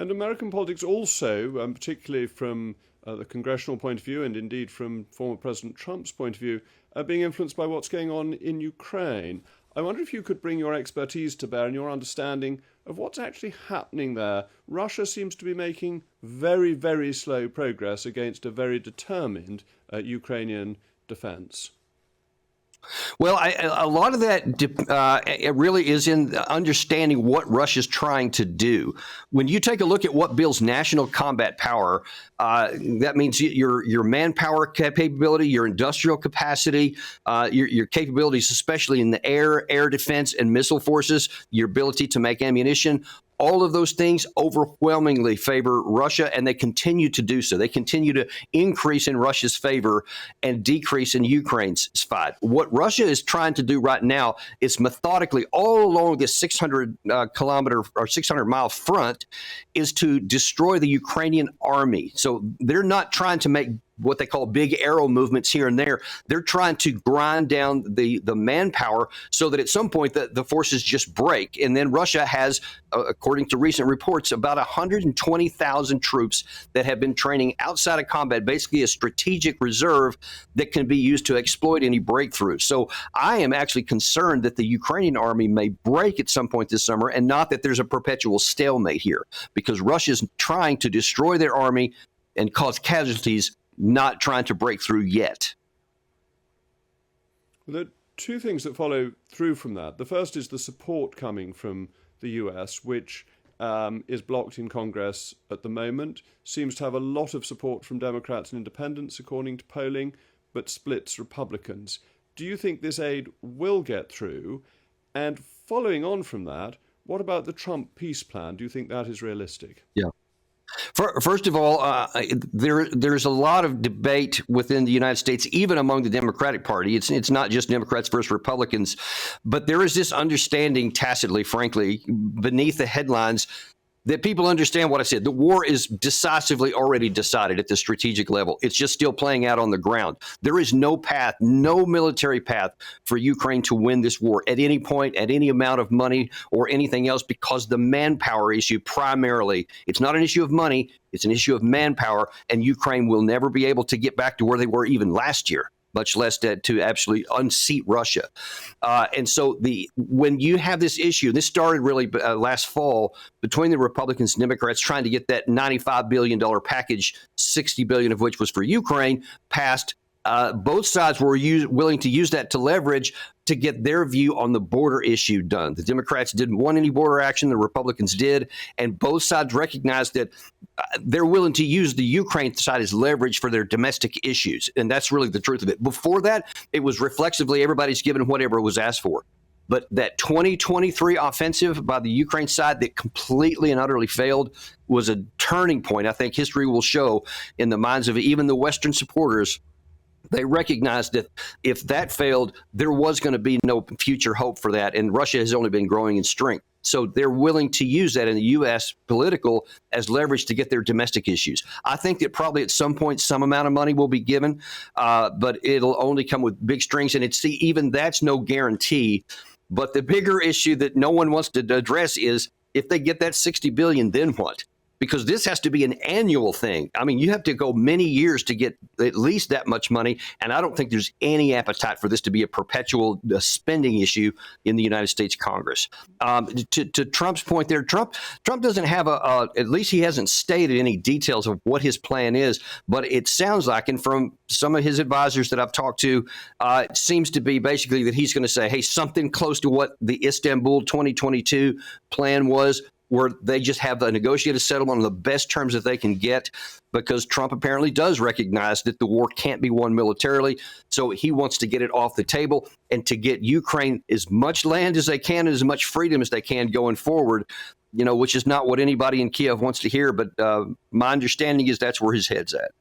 And American politics also, particularly from the congressional point of view and indeed from former President Trump's point of view, are being influenced by what's going on in Ukraine. I wonder if you could bring your expertise to bear and your understanding of what's actually happening there. Russia seems to be making very, very slow progress against a very determined Ukrainian defense. Well, a lot of that it really is in understanding what Russia's trying to do. When you take a look at what builds national combat power, that means your manpower capability, your industrial capacity, your capabilities, especially in the air defense and missile forces, your ability to make ammunition. All of those things overwhelmingly favor Russia, and they continue to do so. They continue to increase in Russia's favor and decrease in Ukraine's fight. What Russia is trying to do right now is methodically, all along this 600-kilometer or 600-mile front, is to destroy the Ukrainian army. So they're not trying to make what they call big arrow movements here and there. They're trying to grind down the manpower so that at some point the forces just break. And then Russia has, according to recent reports, about 120,000 troops that have been training outside of combat, basically a strategic reserve that can be used to exploit any breakthrough. So I am actually concerned that the Ukrainian army may break at some point this summer, and not that there's a perpetual stalemate here, because Russia's trying to destroy their army and cause casualties, not trying to break through yet. Well, there are two things that follow through from that. The first is the support coming from the US, which is blocked in Congress at the moment, seems to have a lot of support from Democrats and independents, according to polling, but splits Republicans. Do you think this aid will get through? And following on from that, what about the Trump peace plan? Do you think that is realistic? Yeah. First of all, there's a lot of debate within the United States, even among the Democratic Party. It's not just Democrats versus Republicans, but there is this understanding tacitly, frankly, beneath the headlines, that people understand what I said. The war is decisively already decided at the strategic level. It's just still playing out on the ground. There is no path, no military path for Ukraine to win this war at any point, at any amount of money or anything else, because the manpower issue primarily, it's not an issue of money, it's an issue of manpower, and Ukraine will never be able to get back to where they were even last year, much less to absolutely unseat Russia. And so when you have this issue, this started really last fall between the Republicans and Democrats trying to get that $95 billion package, $60 billion of which was for Ukraine, passed. Both sides were willing to use that to leverage to get their view on the border issue done. The Democrats didn't want any border action. The Republicans did. And both sides recognized that they're willing to use the Ukraine side as leverage for their domestic issues. And that's really the truth of it. Before that, it was reflexively everybody's given whatever was asked for. But that 2023 offensive by the Ukraine side that completely and utterly failed was a turning point. I think history will show in the minds of even the Western supporters. They recognized that if that failed, there was going to be no future hope for that. And Russia has only been growing in strength. So they're willing to use that in the U.S. political as leverage to get their domestic issues. I think that probably at some point some amount of money will be given, but it'll only come with big strings. And even that's no guarantee. But the bigger issue that no one wants to address is if they get that $60 billion, then what? Because this has to be an annual thing. I mean, you have to go many years to get at least that much money, and I don't think there's any appetite for this to be a perpetual spending issue in the United States Congress. To Trump's point there, Trump doesn't have at least he hasn't stated any details of what his plan is, but it sounds like, and from some of his advisors that I've talked to, it seems to be basically that he's going to say, hey, something close to what the Istanbul 2022 plan was, where they just have a negotiated settlement on the best terms that they can get, because Trump apparently does recognize that the war can't be won militarily. So he wants to get it off the table and to get Ukraine as much land as they can and as much freedom as they can going forward, which is not what anybody in Kiev wants to hear. But my understanding is that's where his head's at.